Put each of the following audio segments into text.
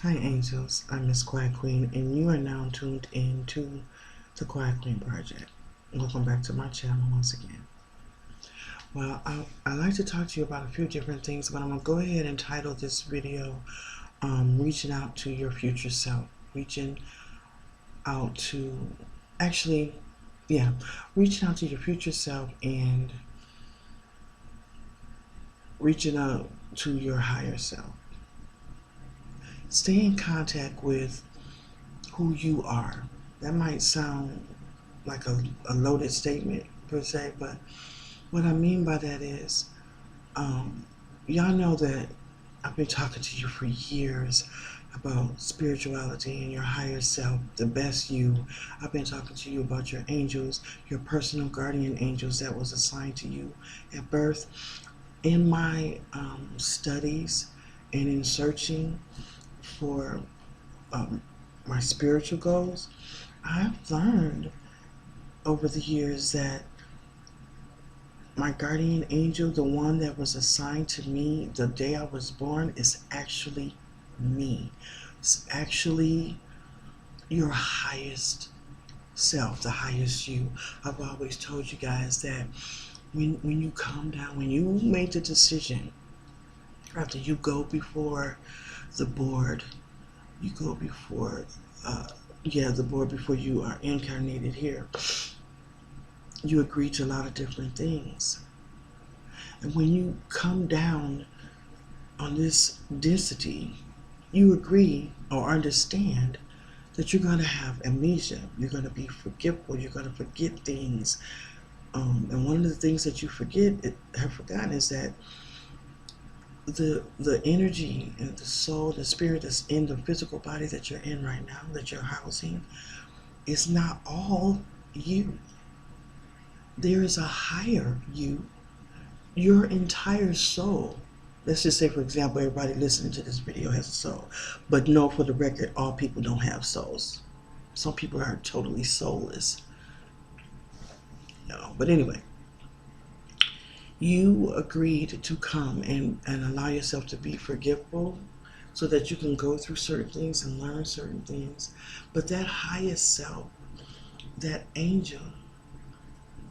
Hi angels, I'm Miss Quiet Queen and you are now tuned in to the Quiet Queen Project. Welcome back to my channel once again. Well, I'd like to talk to you about a few different things, but I'm going to go ahead and title this video Reaching Out to Your Future Self. Reaching out to your future self and reaching out to your higher self. Stay in contact with who you are. That might sound like a loaded statement per se, but what I mean by that is, y'all know that I've been talking to you for years about spirituality and your higher self, the best you. I've been talking to you about your angels, your personal guardian angels that was assigned to you at birth. In my studies and in searching for my spiritual goals, I've learned over the years that my guardian angel, the one that was assigned to me the day I was born, is actually me. It's actually your highest self, the highest you. I've always told you guys that when you calm down, when you make the decision, after you go before the board, you go before the board before you are incarnated here, you agree to a lot of different things. And when you come down on this density, you agree or understand that you're going to have amnesia. You're going to be forgetful. You're going to forget things. And one of the things that you have forgotten is that the energy and the soul, the spirit that's in the physical body that you're in right now, that you're housing, is not all you. There is a higher you. Your entire soul. Let's just say, for example, everybody listening to this video has a soul. But no, for the record, all people don't have souls. Some people are totally soulless. But anyway, you agreed to come and allow yourself to be forgetful so that you can go through certain things and learn certain things. But that highest self, that angel,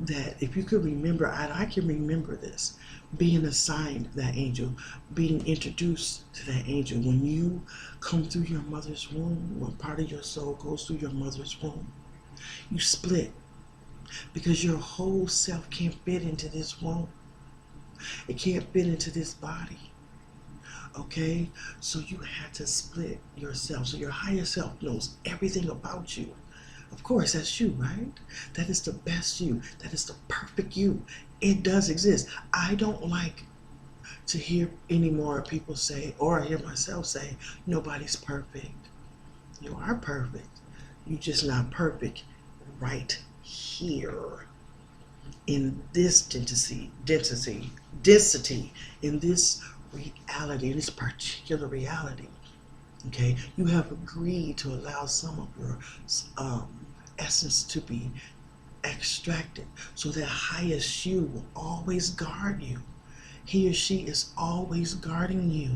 that if you could remember, I can remember this, being assigned that angel, being introduced to that angel. When you come through your mother's womb, when part of your soul goes through your mother's womb, you split because your whole self can't fit into this womb. It can't fit into this body. Okay? So you had to split yourself. So your higher self knows everything about you. Of course, that's you, right? That is the best you. That is the perfect you. It does exist. I don't like to hear any more people say, or I hear myself say, nobody's perfect. You are perfect. You're just not perfect right here. In this density, in this reality, in this particular reality. Okay, you have agreed to allow some of your essence to be extracted, so that highest you will always guard you. He or she is always guarding you.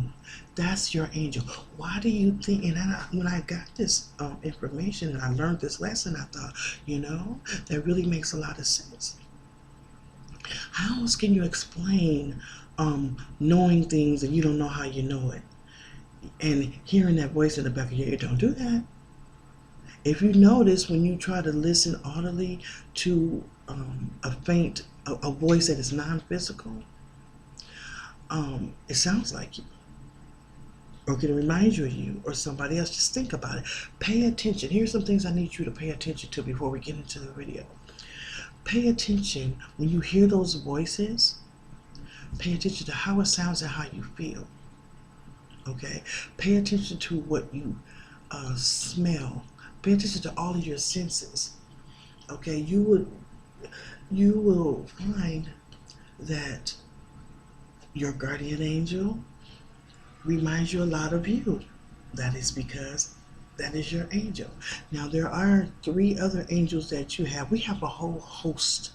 That's your angel. Why do you think? And when I got this information and I learned this lesson, I thought, that really makes a lot of sense. How else can you explain knowing things and you don't know how you know it? And hearing that voice in the back of your ear, don't do that. If you notice, when you try to listen audibly to a voice that is non-physical, it sounds like you, or can remind you of you or somebody else. Just think about it. Pay attention. Here's some things I need you to pay attention to before we get into the video. Pay attention when you hear those voices. Pay attention to how it sounds and how you feel. Okay? Pay attention to what you smell. Pay attention to all of your senses. Okay? You will find that your guardian angel reminds you a lot of you. That is because that is your angel. Now, there are 3 other angels that you have. We have a whole host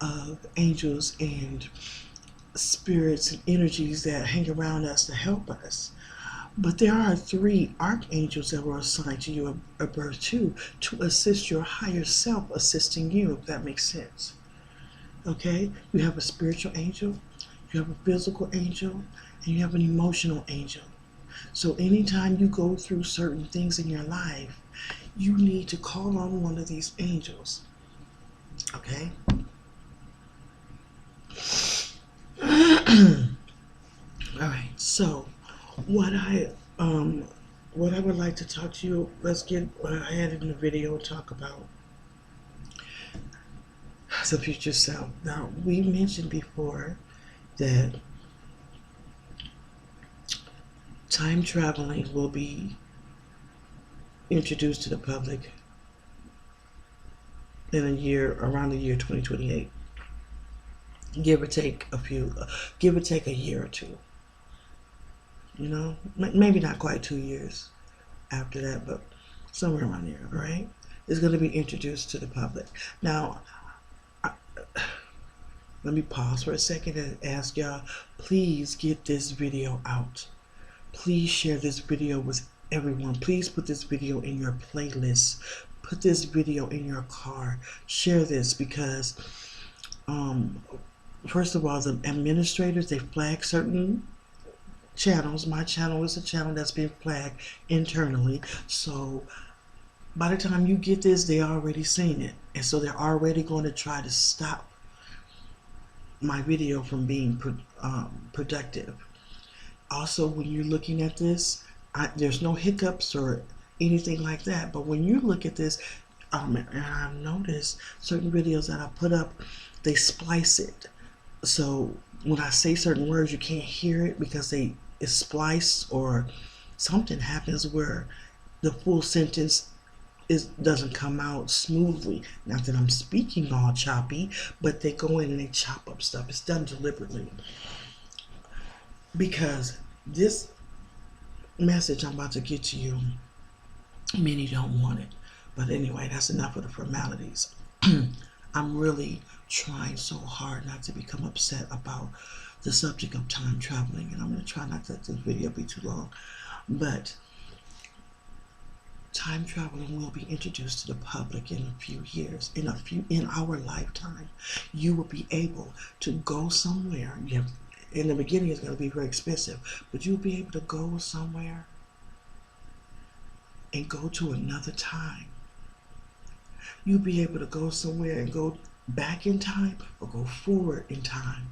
of angels and spirits and energies that hang around us to help us. But there are 3 archangels that were assigned to you at birth too, to assist your higher self, assisting you, if that makes sense. Okay? You have a spiritual angel, you have a physical angel, and you have an emotional angel. So anytime you go through certain things in your life, you need to call on one of these angels. Okay? All right. So what I would like to talk to you, let's get ahead in the video and talk about the future self. Now, we mentioned before that time traveling will be introduced to the public in around the year 2028. Give or take a year or two. You know, maybe not quite 2 years after that, but somewhere around there, right? It's going to be introduced to the public. Now, let me pause for a second and ask y'all, please get this video out. Please share this video with everyone. Please put this video in your playlist. Put this video in your car. Share this because, first of all, the administrators, they flag certain channels. My channel is a channel that's been flagged internally. So by the time you get this, they already seen it. And so they're already going to try to stop my video from being productive. Also, when you're looking at this, there's no hiccups or anything like that. But when you look at this, and I've noticed certain videos that I put up, they splice it. So when I say certain words, you can't hear it because it's spliced, or something happens where the full sentence doesn't come out smoothly. Not that I'm speaking all choppy, but they go in and they chop up stuff. It's done deliberately. Because this message I'm about to get to you, many don't want it. But anyway, that's enough of the formalities. I'm really trying so hard not to become upset about the subject of time traveling, and I'm going to try not to let this video be too long. But time traveling will be introduced to the public in a few years. In our lifetime, you will be able to go somewhere. In the beginning, it's going to be very expensive, but you'll be able to go somewhere and go to another time. You'll be able to go somewhere and go back in time or go forward in time.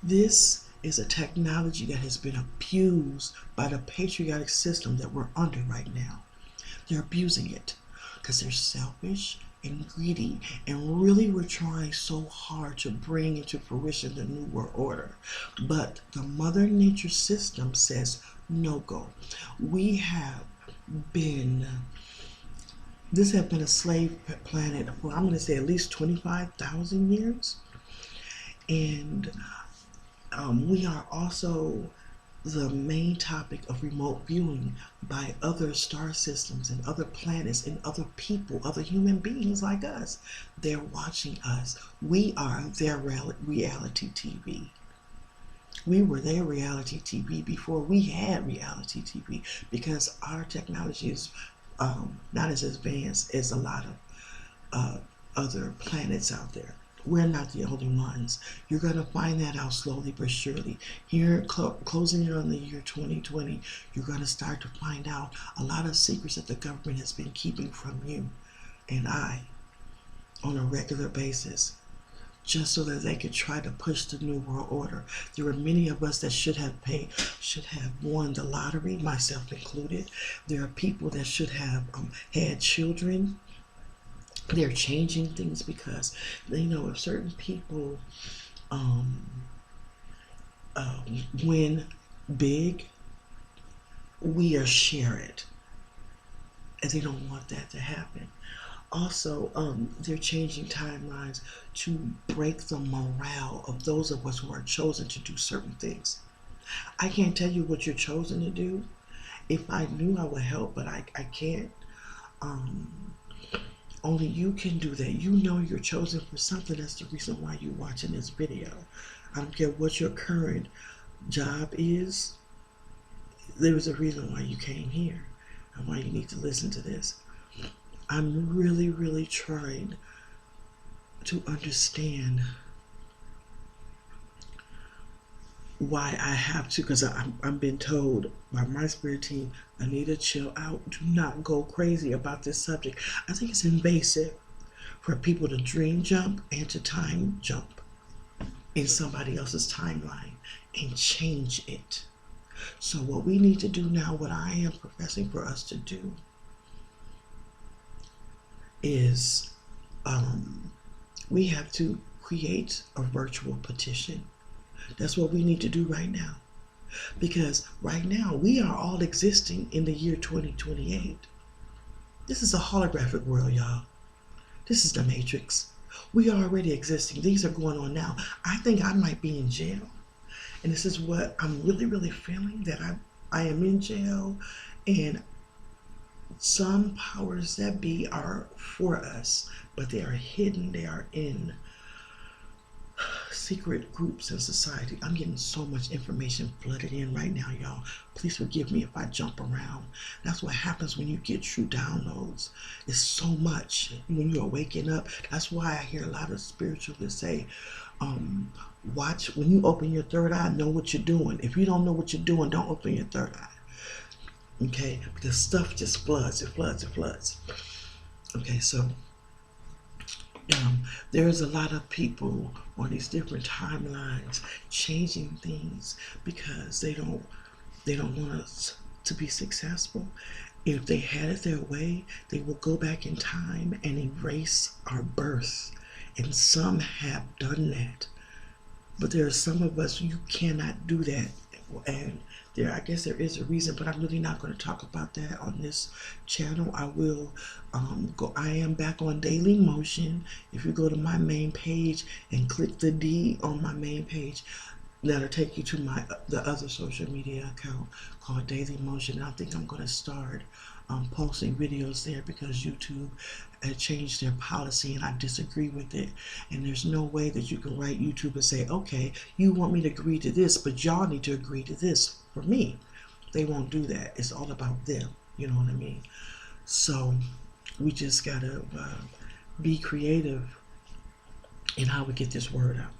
This is a technology that has been abused by the patriotic system that we're under right now. They're abusing it because they're selfish and greedy, and really we're trying so hard to bring into fruition the New World Order. But the Mother Nature system says no go. This has been a slave planet for, I'm going to say, at least 25,000 years. And we are also the main topic of remote viewing by other star systems and other planets and other people, other human beings like us. They're watching us. We are their reality TV. We were their reality TV before we had reality TV, because our technology is not as advanced as a lot of other planets out there. We're not the only ones. You're going to find that out slowly but surely. Here, closing in on the year 2020, you're going to start to find out a lot of secrets that the government has been keeping from you and I on a regular basis, just so that they could try to push the New World Order. There are many of us that should have won the lottery, myself included. There are people that should have had children. They're changing things because they know if certain people win big, we are share it, and they don't want that to happen. Also, they're changing timelines to break the morale of those of us who are chosen to do certain things. I can't tell you what you're chosen to do. If I knew, I would help, but I can't. Only you can do that. You know you're chosen for something. That's the reason why you're watching this video. I don't care what your current job is. there was a reason why you came here and why you need to listen to this. I'm really, really trying to understand why I have to, because I'm being told by my spirit team, I need to chill out. Do not go crazy about this subject. I think it's invasive for people to dream jump and to time jump in somebody else's timeline and change it. So what we need to do now, what I am professing for us to do, is we have to create a virtual petition. That's what we need to do right now. Because right now, we are all existing in the year 2028. This is a holographic world, y'all. This is the Matrix. We are already existing. These are going on now. I think I might be in jail. And this is what I'm really, really feeling, that I am in jail, and some powers that be are for us, but they are hidden. They are in secret groups in society. I'm getting so much information flooded in right now, y'all. Please forgive me if I jump around. That's what happens when you get true downloads. It's so much when you're waking up. That's why I hear a lot of spiritualists say, watch when you open your third eye, know what you're doing. If you don't know what you're doing, don't open your third eye. Okay, because stuff just floods. It floods. Okay, so there's a lot of people on these different timelines changing things because they don't want us to be successful. If they had it their way, they will go back in time and erase our birth. And some have done that. But there are some of us, you cannot do that. And I guess there is a reason, but I'm really not going to talk about that on this channel. I will I am back on Daily Motion. If you go to my main page and click the D on my main page, that'll take you to the other social media account called Daily Motion. I think I'm going to start posting videos there because YouTube had changed their policy and I disagree with it. And there's no way that you can write YouTube and say, okay, you want me to agree to this, but y'all need to agree to this for me. They won't do that. It's all about them. You know what I mean? So we just got to be creative in how we get this word out.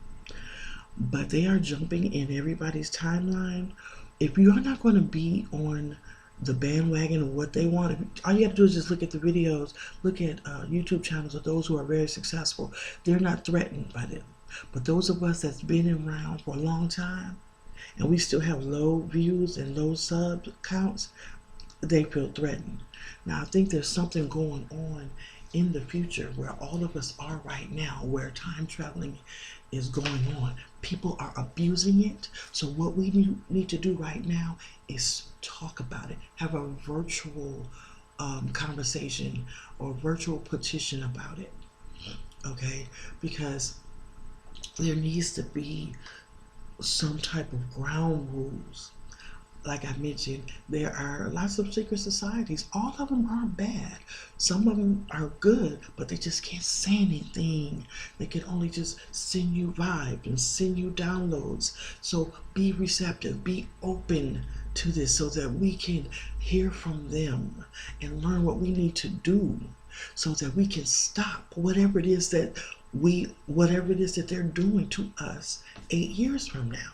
But they are jumping in everybody's timeline. If you are not going to be on the bandwagon of what they want, all you have to do is just look at the videos, look at YouTube channels of those who are very successful. They're not threatened by them. But those of us that's been around for a long time and we still have low views and low sub counts, they feel threatened. Now I think there's something going on in the future where all of us are right now, where time traveling is going on. People are abusing it. So what we need to do right now is talk about it. Have a virtual conversation or virtual petition about it. Okay? Because there needs to be some type of ground rules. Like I mentioned, there are lots of secret societies. All of them aren't bad. Some of them are good, but they just can't say anything. They can only just send you vibes and send you downloads. So be receptive, be open to this so that we can hear from them and learn what we need to do so that we can stop whatever it is that they're doing to us 8 years from now.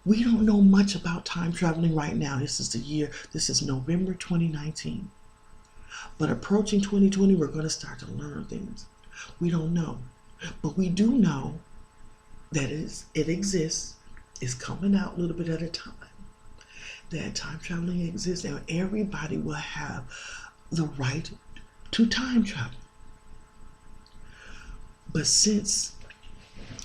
We don't know much about time traveling right now. This is November 2019. But approaching 2020, we're going to start to learn things. We don't know. But we do know that it exists. It's coming out a little bit at a time. That time traveling exists and everybody will have the right to time travel. But since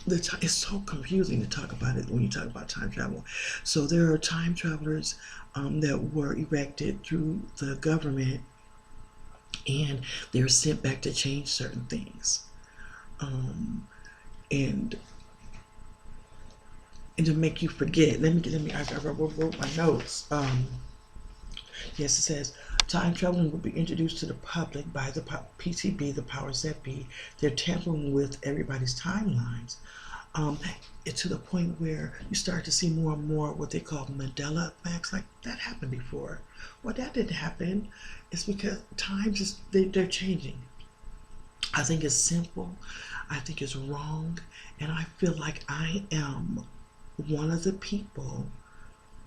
it's so confusing to talk about it when you talk about time travel. So there are time travelers that were erected through the government and they're sent back to change certain things. And to make you forget, I wrote my notes. Yes, it says, time traveling will be introduced to the public by the PTB, the powers that be. They're tampering with everybody's timelines. Um, to the point where you start to see more and more what they call Mandela effects. Like that happened before. Well, that didn't happen. It's because times they're changing. I think it's simple. I think it's wrong, and I feel like I am one of the people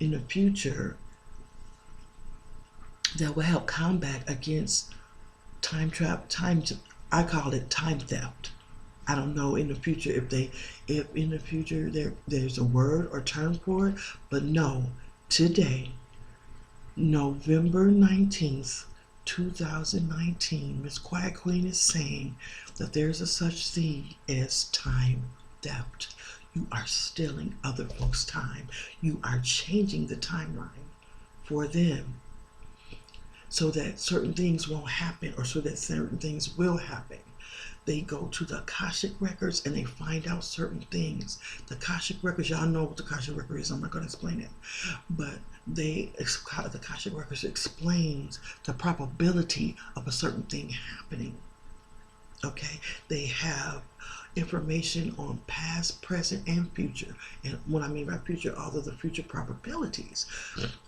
in the future that will help combat against time trap. I call it time theft. I don't know in the future if in the future there's a word or term for it, but no, today, November 19th, 2019, Miss Quiet Queen is saying that there's a such thing as time theft. You are stealing other folks' time. You are changing the timeline for them so that certain things won't happen or so that certain things will happen. They go to the Akashic records and they find out certain things. The Akashic records, y'all know what the Akashic record is. I'm not going to explain it, but the Akashic records explains the probability of a certain thing happening. Okay, they have information on past, present, and future. And what I mean by future, all of the future probabilities.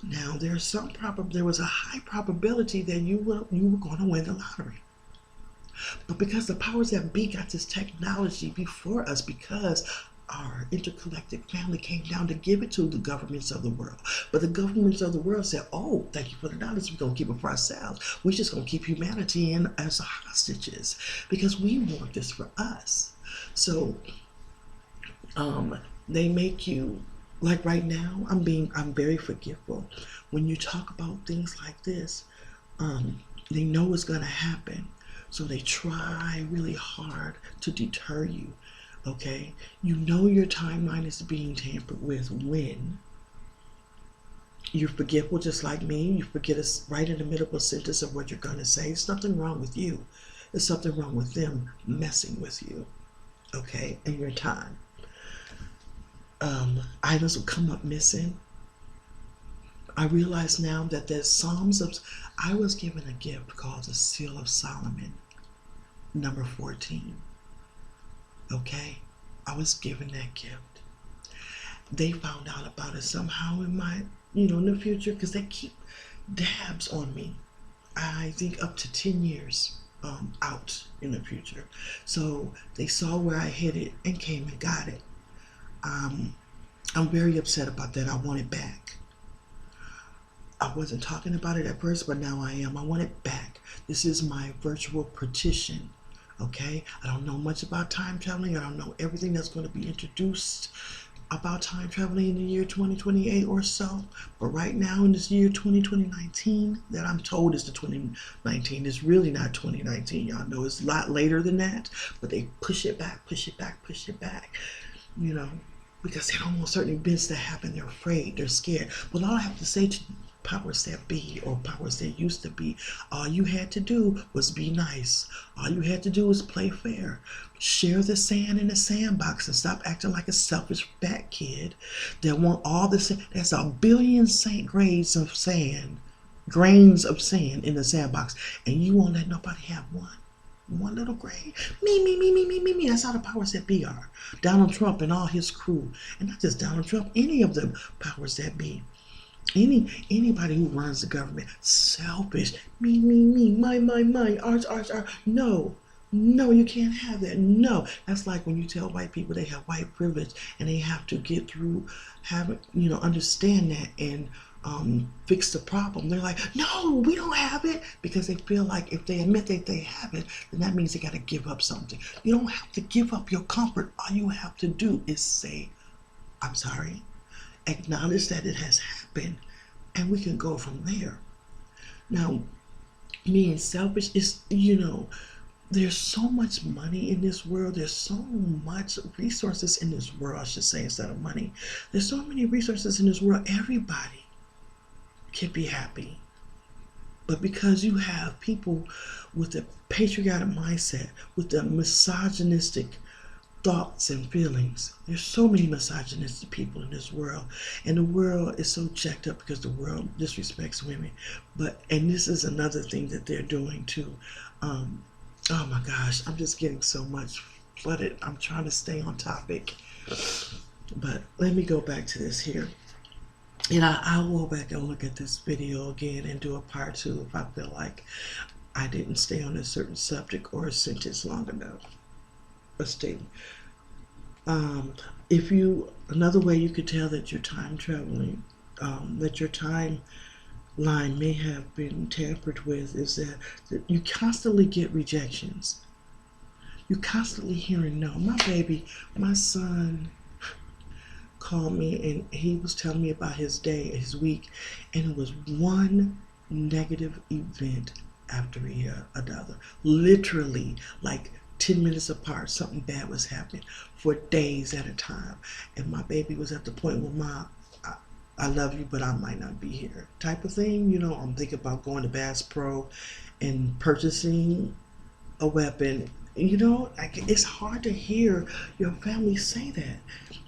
Now, there was a high probability that you were going to win the lottery. But because the powers that be got this technology before us, because our intergalactic family came down to give it to the governments of the world. But the governments of the world said, oh, thank you for the knowledge. We're going to keep it for ourselves. We're just going to keep humanity in as hostages because we want this for us. So they make you, like right now, I'm very forgetful. When you talk about things like this, they know it's going to happen. So they try really hard to deter you, okay? You know your timeline is being tampered with when you're forgetful just like me. You forget us right in the middle of a sentence of what you're going to say. There's nothing wrong with you. There's something wrong with them messing with you, okay, in your time. Items will come up missing. I realize now that there's I was given a gift called the Seal of Solomon, number 14. Okay? I was given that gift. They found out about it somehow in my, in the future, because they keep dabs on me. I think up to 10 years out in the future. So they saw where I hid it and came and got it. I'm very upset about that. I want it back. I wasn't talking about it at first, but now I am. I want it back. This is my virtual petition, okay? I don't know much about time traveling. I don't know everything that's going to be introduced about time traveling in the year 2028 or so. But right now in this year 2019, that I'm told is the 2019, it's really not 2019. Y'all know it's a lot later than that, but they push it back, because they don't want certain events to happen. They're afraid, they're scared. Well, all I have to say to powers that be, or powers that used to be, all you had to do was be nice. All you had to do was play fair. Share the sand in the sandbox and stop acting like a selfish fat kid that want all the sand. That's a billion grains of sand in the sandbox, and you won't let nobody have one little grain. Me. That's how the powers that be are. Donald Trump and all his crew, and not just Donald Trump, any of the powers that be. Anybody who runs the government, selfish, me, my, ours. No, you can't have that. No, that's like when you tell white people they have white privilege and they have to get through, understand that and fix the problem. They're like, no, we don't have it, because they feel like if they admit that they have it, then that means they got to give up something. You don't have to give up your comfort. All you have to do is say, I'm sorry. Acknowledge that it has happened, and we can go from there. Now, being selfish is, there's so much money in this world. There's so much resources in this world, I should say, instead of money. There's so many resources in this world. Everybody can be happy. But because you have people with a patriotic mindset, with the misogynistic thoughts and feelings. There's so many misogynistic people in this world, and the world is so jacked up because the world disrespects women. And this is another thing that they're doing too. Oh my gosh, I'm just getting so much flooded. I'm trying to stay on topic. But let me go back to this here. And I'll go back and look at this video again and do a part 2 if I feel like I didn't stay on a certain subject or a sentence long enough. A statement. Another way you could tell that you're time traveling, that your timeline may have been tampered with, is that you constantly get rejections. You constantly hearing no. My son called me and he was telling me about his day, his week, and it was one negative event after another. Literally, like 10 minutes apart, something bad was happening for days at a time. And my baby was at the point where, Mom, I love you, but I might not be here, type of thing. You know, I'm thinking about going to Bass Pro and purchasing a weapon. You know, it's hard to hear your family say that.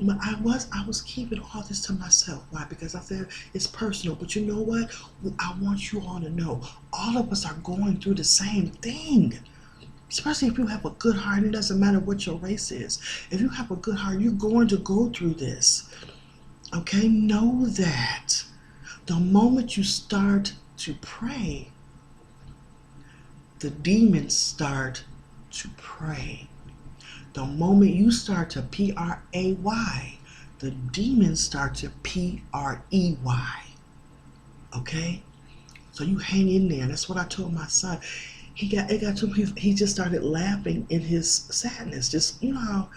But I was keeping all this to myself. Why? Because I said it's personal. But you know what? I want you all to know, all of us are going through the same thing. Especially if you have a good heart. It doesn't matter what your race is. If you have a good heart, you're going to go through this. Okay? Know that. The moment you start to pray, the demons start to pray. The moment you start to pray, the demons start to prey. Okay? So you hang in there. That's what I told my son. It got to him, he just started laughing in his sadness. Just, you know how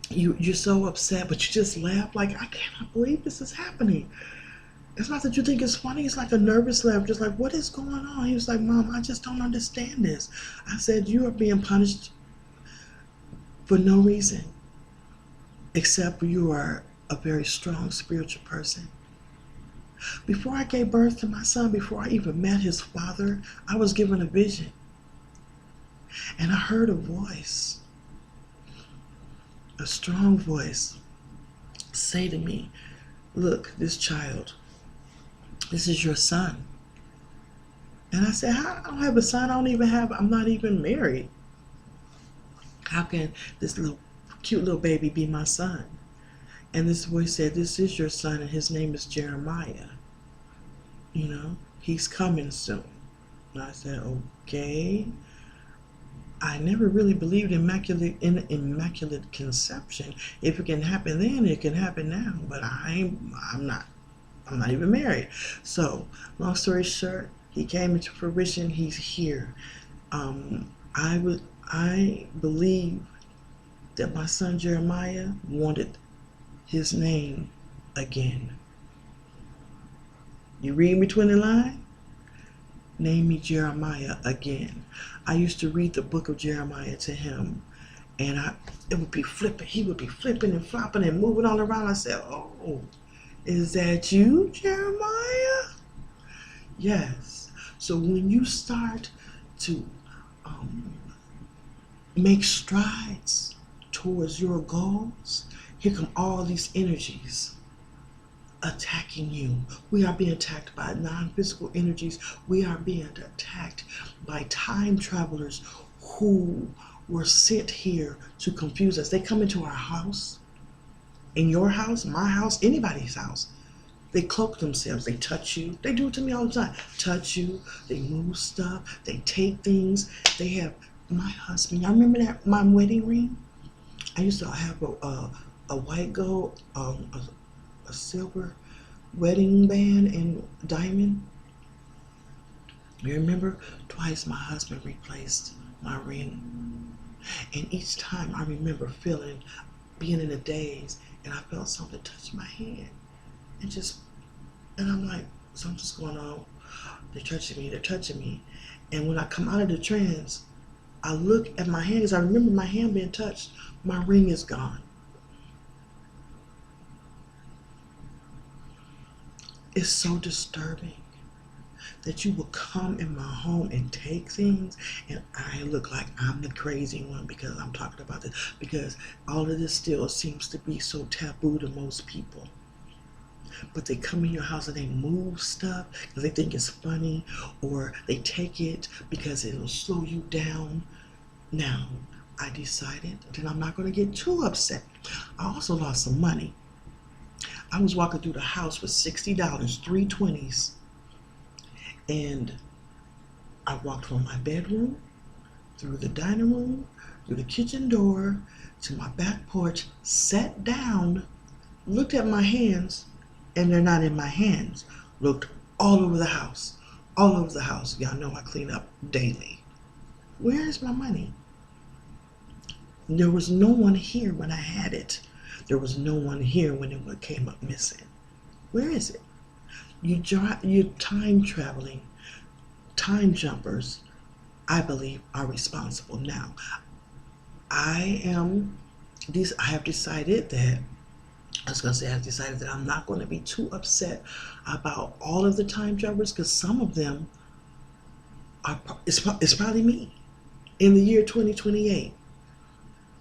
you're so upset, but you just laugh like, I cannot believe this is happening. It's not that you think it's funny. It's like a nervous laugh, just like, what is going on? He was like, Mom, I just don't understand this. I said, you are being punished for no reason, except you are a very strong spiritual person. Before I gave birth to my son, before I even met his father, I was given a vision. And I heard a voice, a strong voice, say to me, look, this child, this is your son. And I said, I don't have a son. I'm not even married. How can this cute little baby be my son? And this voice said, this is your son, and his name is Jeremiah. You know, he's coming soon. And I said, okay. I never really believed in immaculate conception. If it can happen then, it can happen now. But I'm not even married. So, long story short, he came into fruition. He's here. I believe that my son Jeremiah wanted his name again. You read between the lines? Name me Jeremiah again. I used to read the book of Jeremiah to him, and it would be flipping. He would be flipping and flopping and moving all around. I said, oh, is that you, Jeremiah? Yes. So when you start to make strides towards your goals, here come all these energies attacking you. We are being attacked by non-physical energies. We are being attacked by time travelers who were sent here to confuse us. They come into our house, in your house, my house, anybody's house. They cloak themselves. They touch you. They do it to me all the time. Touch you. They move stuff. They take things. They have my husband. I remember that my wedding ring. I used to have a white gold, a silver wedding band and diamond. You remember? Twice my husband replaced my ring. And each time I remember being in a daze, and I felt something touch my hand. And I'm like, something's going on. They're touching me. And when I come out of the trance, I look at my hand, because I remember my hand being touched. My ring is gone. It's so disturbing that you will come in my home and take things, and I look like I'm the crazy one because I'm talking about this, because all of this still seems to be so taboo to most people. But they come in your house and they move stuff because they think it's funny, or they take it because it'll slow you down. Now, I decided that I'm not going to get too upset. I also lost some money. I was walking through the house with $60, 3 20s, and I walked from my bedroom, through the dining room, through the kitchen door, to my back porch, sat down, looked at my hands, and they're not in my hands. Looked all over the house, all over the house. Y'all know I clean up daily. Where is my money? There was no one here when I had it. There was no one here when it came up missing. Where is it? You're time traveling. Time jumpers, I believe, are responsible. Now, I have decided that, I've decided that I'm not going to be too upset about all of the time jumpers, because some of them it's probably me in the year 2028.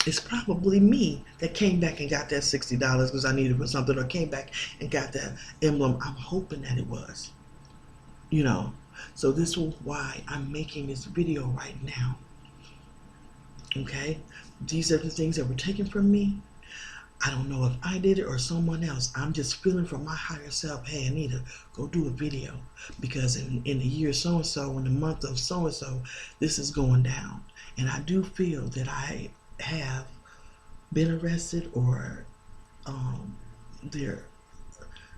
It's probably me that came back and got that $60 because I needed for something, or came back and got that emblem. I'm hoping that it was, So this is why I'm making this video right now. Okay? These are the things that were taken from me. I don't know if I did it or someone else. I'm just feeling from my higher self, hey, Anita, go do a video. Because in the year so-and-so, in the month of so-and-so, this is going down. And I do feel that I have been arrested, or they're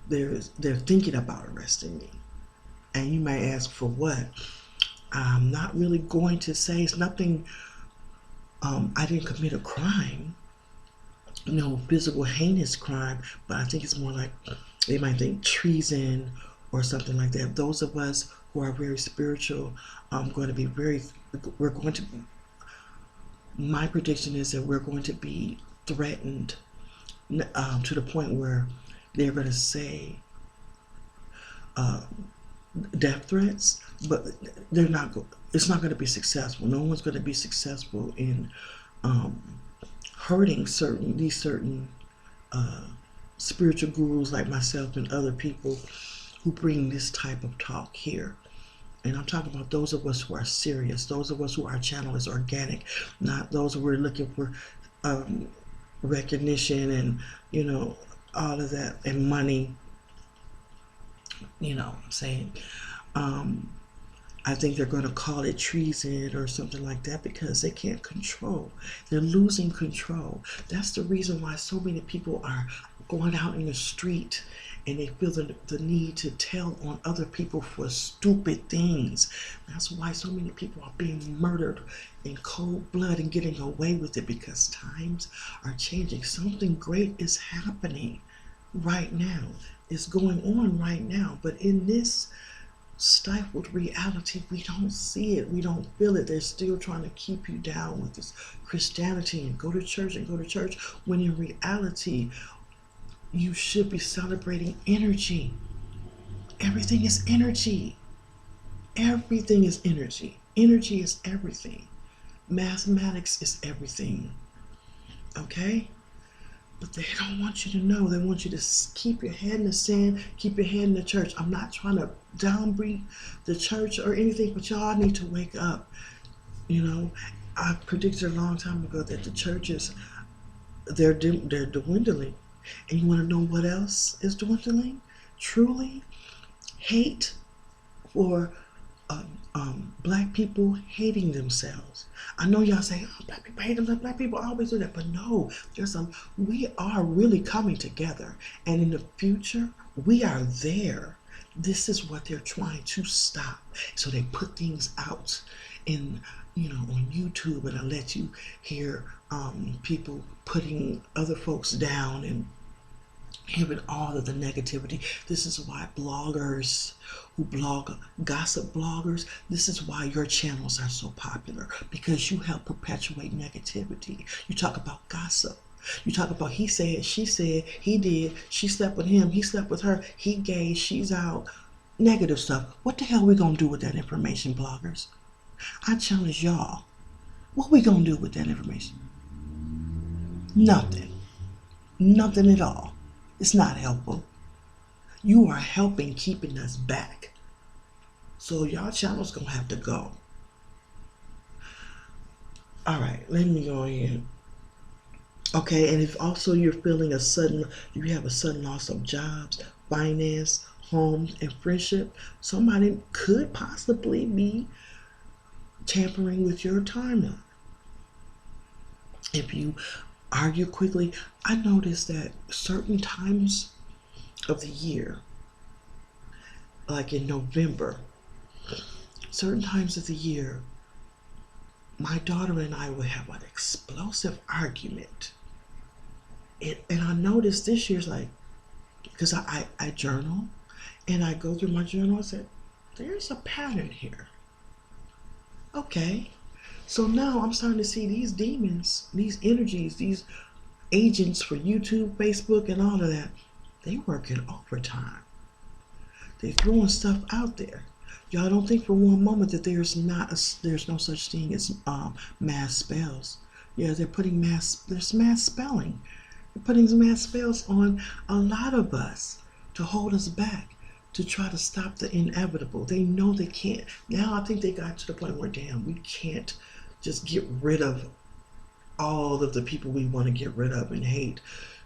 thinking about arresting me. And you may ask, for what? I'm not really going to say. It's nothing. I didn't commit a crime, no physical heinous crime, but I think it's more like they might think treason or something like that. Those of us who are very spiritual, my prediction is that we're going to be threatened to the point where they're going to say death threats, but they're not. It's not going to be successful. No one's going to be successful in hurting certain spiritual gurus like myself and other people who bring this type of talk here. And I'm talking about those of us who are serious, those of us who our channel is organic, not those who are looking for recognition and all of that, and money. I'm saying. I think they're going to call it treason or something like that, because they can't control. They're losing control. That's the reason why so many people are going out in the street, and they feel the need to tell on other people for stupid things. That's why so many people are being murdered in cold blood and getting away with it, because times are changing. Something great is happening right now. It's going on right now. But in this stifled reality, we don't see it, we don't feel it. They're still trying to keep you down with this Christianity and go to church, when in reality you should be celebrating energy. Everything is energy. Everything is energy. Energy is everything. Mathematics is everything. Okay? But they don't want you to know. They want you to keep your head in the sand, keep your head in the church. I'm not trying to downbeat the church or anything, but y'all need to wake up. I predicted a long time ago that the churches, they're dwindling. And you want to know what else is dwindling? Truly, hate for black people hating themselves. I know y'all say, oh, black people hate themselves, black people always do that, but no, we are really coming together, and in the future, we are there. This is what they're trying to stop. So they put things out on YouTube, and I let you hear people putting other folks down and hearing all of the negativity. This is why bloggers who blog, gossip bloggers, this is why your channels are so popular, because you help perpetuate negativity. You talk about gossip. You talk about he said, she said, he did, she slept with him, he slept with her, he gay, she's out. Negative stuff. What the hell are we going to do with that information, bloggers? I challenge y'all. What we going to do with that information? Nothing. Nothing at all. It's not helpful. You are helping keeping us back. So y'all channel's gonna have to go. All right, let me go in. Okay, and if also you're feeling you have a sudden loss of jobs, finance, homes, and friendship, somebody could possibly be tampering with your timeline. If you argue quickly, I noticed that certain times of the year, like in November, certain times of the year, my daughter and I would have an explosive argument. And I noticed this year's like, because I journal and I go through my journal, I said, there's a pattern here. Okay. So now I'm starting to see these demons, these energies, these agents for YouTube, Facebook, and all of that. They working overtime. They're throwing stuff out there. Y'all don't think for one moment that there's no such thing as mass spells. Yeah, there's mass spelling. They're putting mass spells on a lot of us to hold us back, to try to stop the inevitable. They know they can't. Now I think they got to the point where, damn, we can't just get rid of all of the people we want to get rid of and hate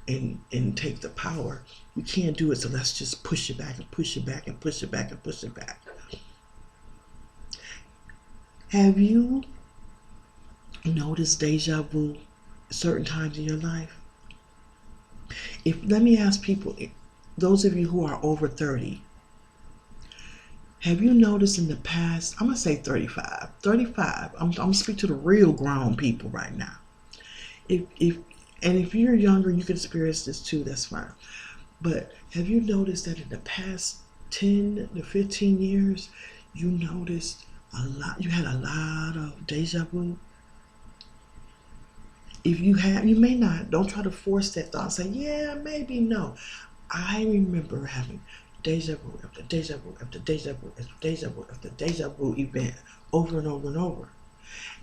and take the power. We can't do it, so let's just push it back and push it back and push it back and push it back. Have you noticed deja vu certain times in your life? Let me ask people, those of you who are over 30, have you noticed in the past, I'm going to say 35, I'm going to speak to the real grown people right now. If you're younger, you can experience this too, that's fine. But have you noticed that in the past 10 to 15 years, you had a lot of deja vu? If you have, you may not. Don't try to force that thought. Say, yeah, maybe, no. I remember having deja vu after deja vu after deja vu after deja vu after deja vu event over and over and over.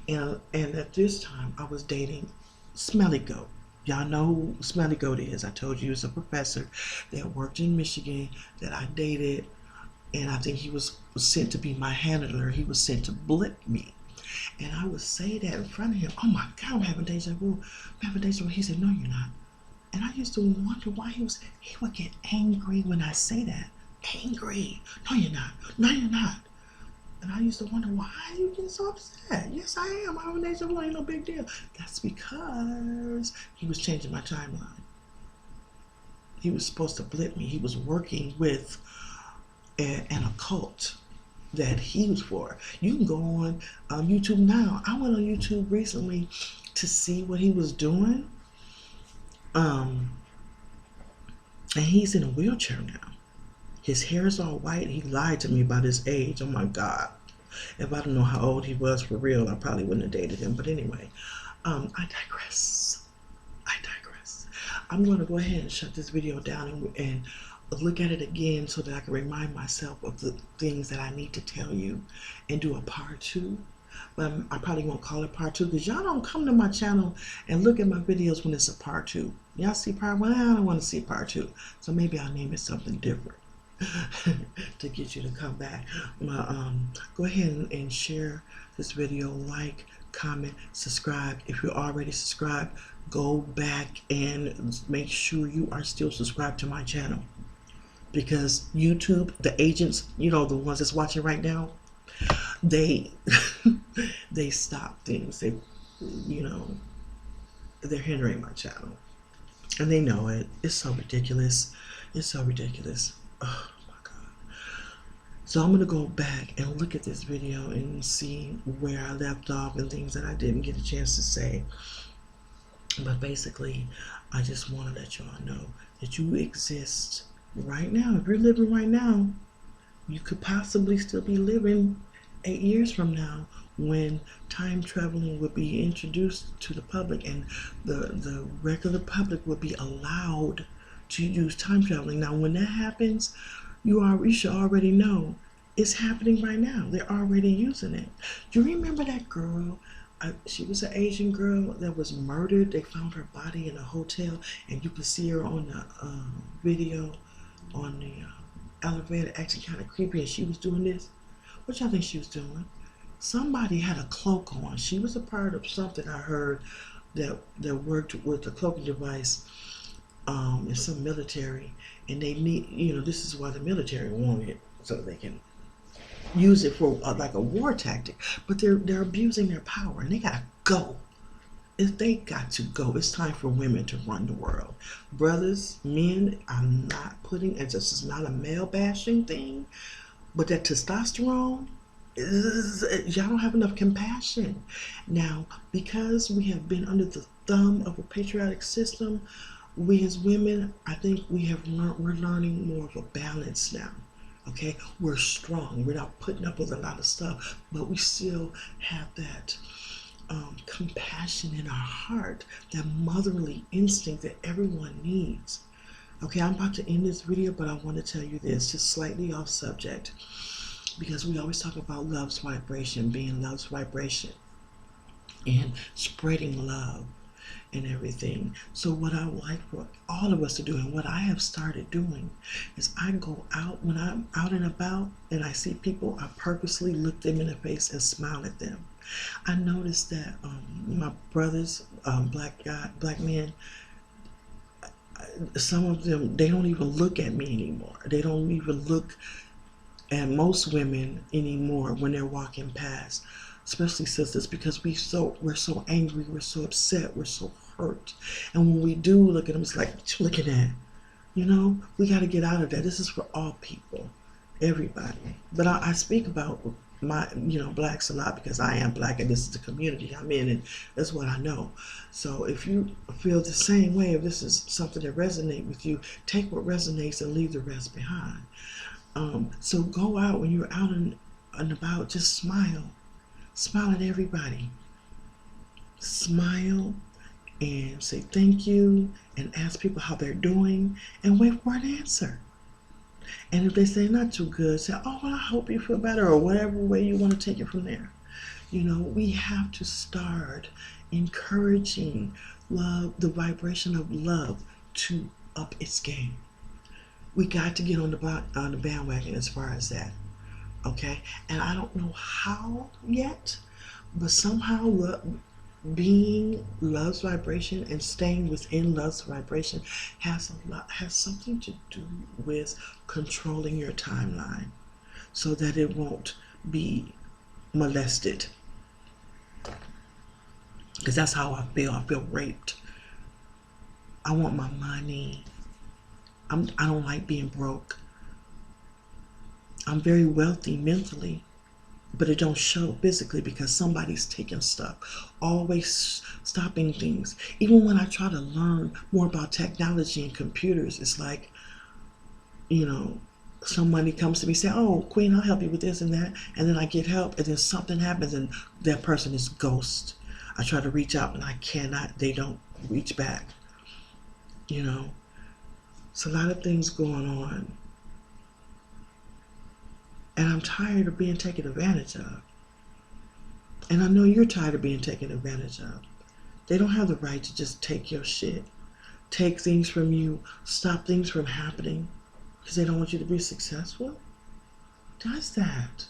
And at this time, I was dating Smelly Goat. Y'all know who Smelly Goat is. I told you he was a professor that worked in Michigan that I dated, and I think he was sent to be my handler. He was sent to blip me. And I would say that in front of him, oh my God, I'm having deja vu. I'm having deja vu. He said, no, you're not. And I used to wonder why he would get angry when I say that. Angry. No, you're not. No, you're not. And I used to wonder, why are you getting so upset? Yes, I am. I'm having deja vu. Ain't no big deal. That's because he was changing my timeline. He was supposed to blip me. He was working with an occult that he was for. You can go on YouTube now. I went on YouTube recently to see what he was doing. And he's in a wheelchair now. His hair is all white. He lied to me about his age. Oh my God. If I don't know how old he was for real, I probably wouldn't have dated him. But anyway, I digress. I'm going to go ahead and shut this video down and look at it again so that I can remind myself of the things that I need to tell you and do a part 2. But I probably won't call it part 2 because y'all don't come to my channel and look at my videos when it's a part 2. Y'all see part 1? I don't want to see part 2. So maybe I'll name it something different to get you to come back. Go ahead and share this video, like, comment, subscribe. If you're already subscribed, go back and make sure you are still subscribed to my channel. Because YouTube, the agents, the ones that's watching right now, they stop things. They're hindering my channel. And they know it. It's so ridiculous. Oh my God. So I'm going to go back and look at this video and see where I left off and things that I didn't get a chance to say. But basically, I just want to let y'all know that you exist right now. If you're living right now, you could possibly still be living 8 years from now when time traveling would be introduced to the public and the regular public would be allowed to use time traveling. Now, when that happens, you should already know it's happening right now. They're already using it. Do you remember that girl? She was an Asian girl that was murdered. They found her body in a hotel, and you could see her on the video on the elevator, acting kind of creepy, and she was doing this. What y'all think she was doing? Somebody had a cloak on. She was a part of something I heard that worked with the cloaking device in some military, and they need, this is why the military want it, so they can use it for like a war tactic. But they're abusing their power, and they gotta go. If they got to go, it's time for women to run the world. Brothers, men, I'm not putting it. This is not a male bashing thing, but that testosterone, y'all don't have enough compassion. Now, because we have been under the thumb of a patriotic system, we as women, I think we're learning more of a balance now. Okay, we're strong. We're not putting up with a lot of stuff, but we still have that compassion in our heart, that motherly instinct that everyone needs. Okay, I'm about to end this video, but I want to tell you this, just slightly off subject, because we always talk about love's vibration, being love's vibration, and spreading love and everything. So what I would like for all of us to do, and what I have started doing, is I go out, when I'm out and about and I see people, I purposely look them in the face and smile at them. I noticed that my brothers, black men, some of them, they don't even look at me anymore. They don't even look at most women anymore when they're walking past, especially sisters, because we're so angry, we're so upset, we're so hurt. And when we do look at them, it's like, what you looking at? We got to get out of that. This is for all people, everybody. But I speak about my blacks a lot because I am black, and this is the community I'm in, and that's what I know. So if you feel the same way, if this is something that resonates with you, take what resonates and leave the rest behind. So go out, when you're out and about, just smile at everybody, smile and say thank you, and ask people how they're doing, and wait for an answer. And if they say not too good, say, oh, well, I hope you feel better, or whatever way you want to take it from there. We have to start encouraging love, the vibration of love, to up its game. We got to get on the bandwagon as far as that. Okay? And I don't know how yet, but somehow being love's vibration and staying within love's vibration has something to do with controlling your timeline so that it won't be molested. Because that's how I feel. I feel raped. I want my money. I don't like being broke. I'm very wealthy mentally, but it don't show physically because somebody's taking stuff, always stopping things. Even when I try to learn more about technology and computers, it's like, somebody comes to me saying, oh, Queen, I'll help you with this and that, and then I get help, and then something happens and that person is ghost. I try to reach out and I cannot, they don't reach back. It's a lot of things going on. And I'm tired of being taken advantage of. And I know you're tired of being taken advantage of. They don't have the right to just take your shit, take things from you, stop things from happening because they don't want you to be successful. Who does that?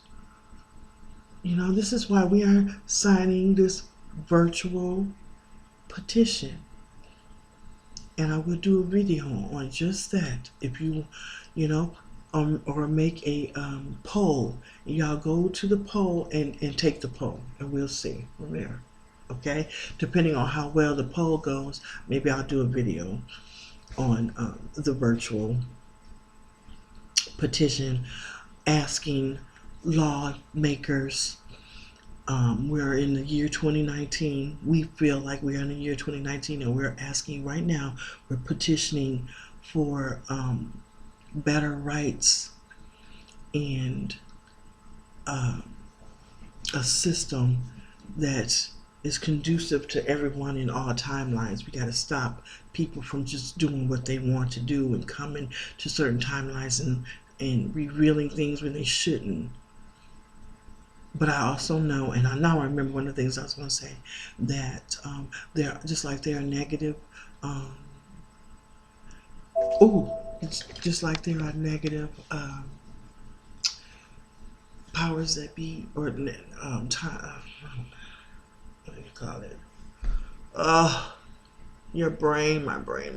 This is why we are signing this virtual petition. And I will do a video on just that. If you, or make a poll. Y'all go to the poll and take the poll, and we'll see from there. Okay? Depending on how well the poll goes, maybe I'll do a video on the virtual petition asking lawmakers. We're in the year 2019. We feel like we're in the year 2019, and we're asking right now, we're petitioning for better rights and a system that is conducive to everyone in all timelines. We got to stop people from just doing what they want to do and coming to certain timelines and revealing things when they shouldn't. But I also know, and I now remember one of the things I was going to say, that they're just like they're negative. It's just like there are negative powers that be, or time, what do you call it? Your brain, my brain.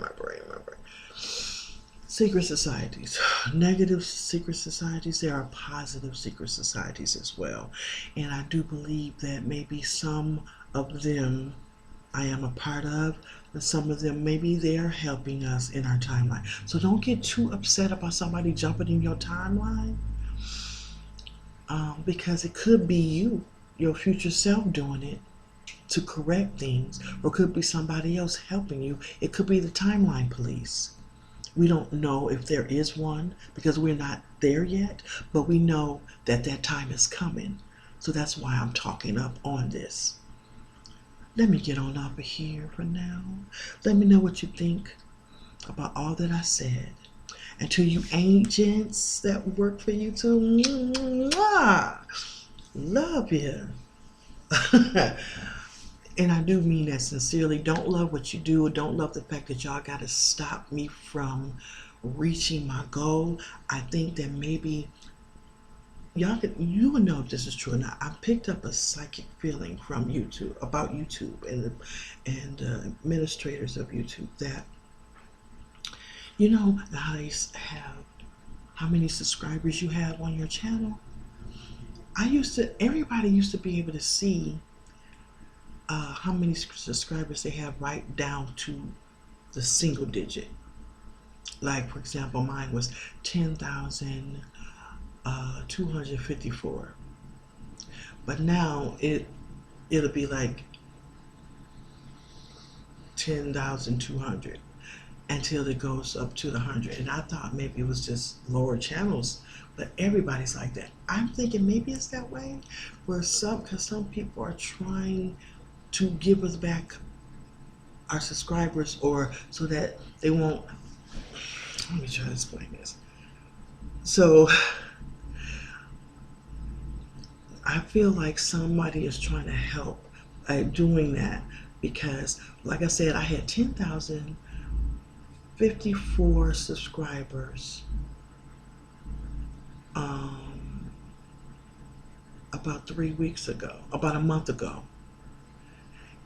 Secret societies, negative secret societies. There are positive secret societies as well, and I do believe that maybe some of them I am a part of, but some of them maybe they are helping us in our timeline. So don't get too upset about somebody jumping in your timeline, because it could be you, your future self, doing it to correct things, or it could be somebody else helping you. It could be the timeline police. We don't know if there is one because we're not there yet, but we know that that time is coming. So that's why I'm talking up on this. Let me get on up here for now. Let me know what you think about all that I said. And to you agents that work for you too, love you. And I do mean that sincerely. Don't love what you do. Don't love the fact that y'all got to stop me from reaching my goal. I think that maybe you will know if this is true or not. I picked up a psychic feeling from YouTube about YouTube and administrators of YouTube that, you know how they have how many subscribers you have on your channel. Everybody used to be able to see how many subscribers they have right down to the single digit. Like, for example, mine was 10,254. But now it'll be like 10,200 until it goes up to the 100. And I thought maybe it was just lower channels, but everybody's like that. I'm thinking maybe it's that way because some people are trying to give us back our subscribers, or so that they won't. Let me try to explain this. So I feel like somebody is trying to help doing that, because like I said, I had 10,054 subscribers about 3 weeks ago, about a month ago.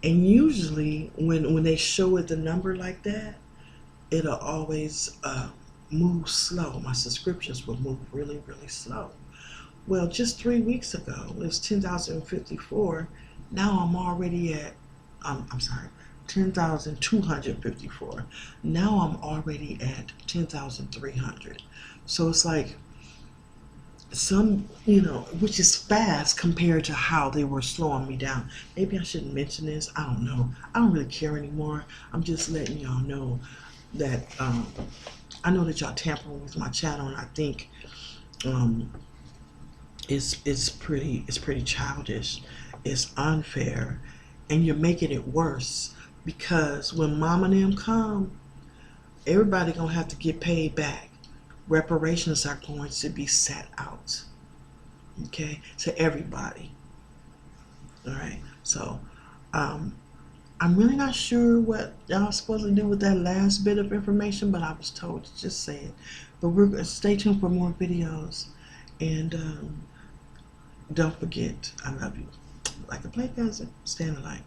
And usually when they show it the number like that, it'll always move slow. My subscriptions will move really, really slow. Well, just 3 weeks ago, it was 10,054. Now I'm already at, I'm sorry, 10,254. Now I'm already at 10,300. So it's like some, which is fast compared to how they were slowing me down. Maybe I shouldn't mention this. I don't know. I don't really care anymore. I'm just letting y'all know that I know that y'all tampering with my channel, and I think it's pretty childish. It's unfair, and you're making it worse, because when Mom and them come, everybody gonna have to get paid back. Reparations are going to be set out, okay, to everybody. All right, so I'm really not sure what y'all supposed to do with that last bit of information, but I was told to just say it. But we're going to stay tuned for more videos, and don't forget, I love you. Like a play cousin, stay in the light.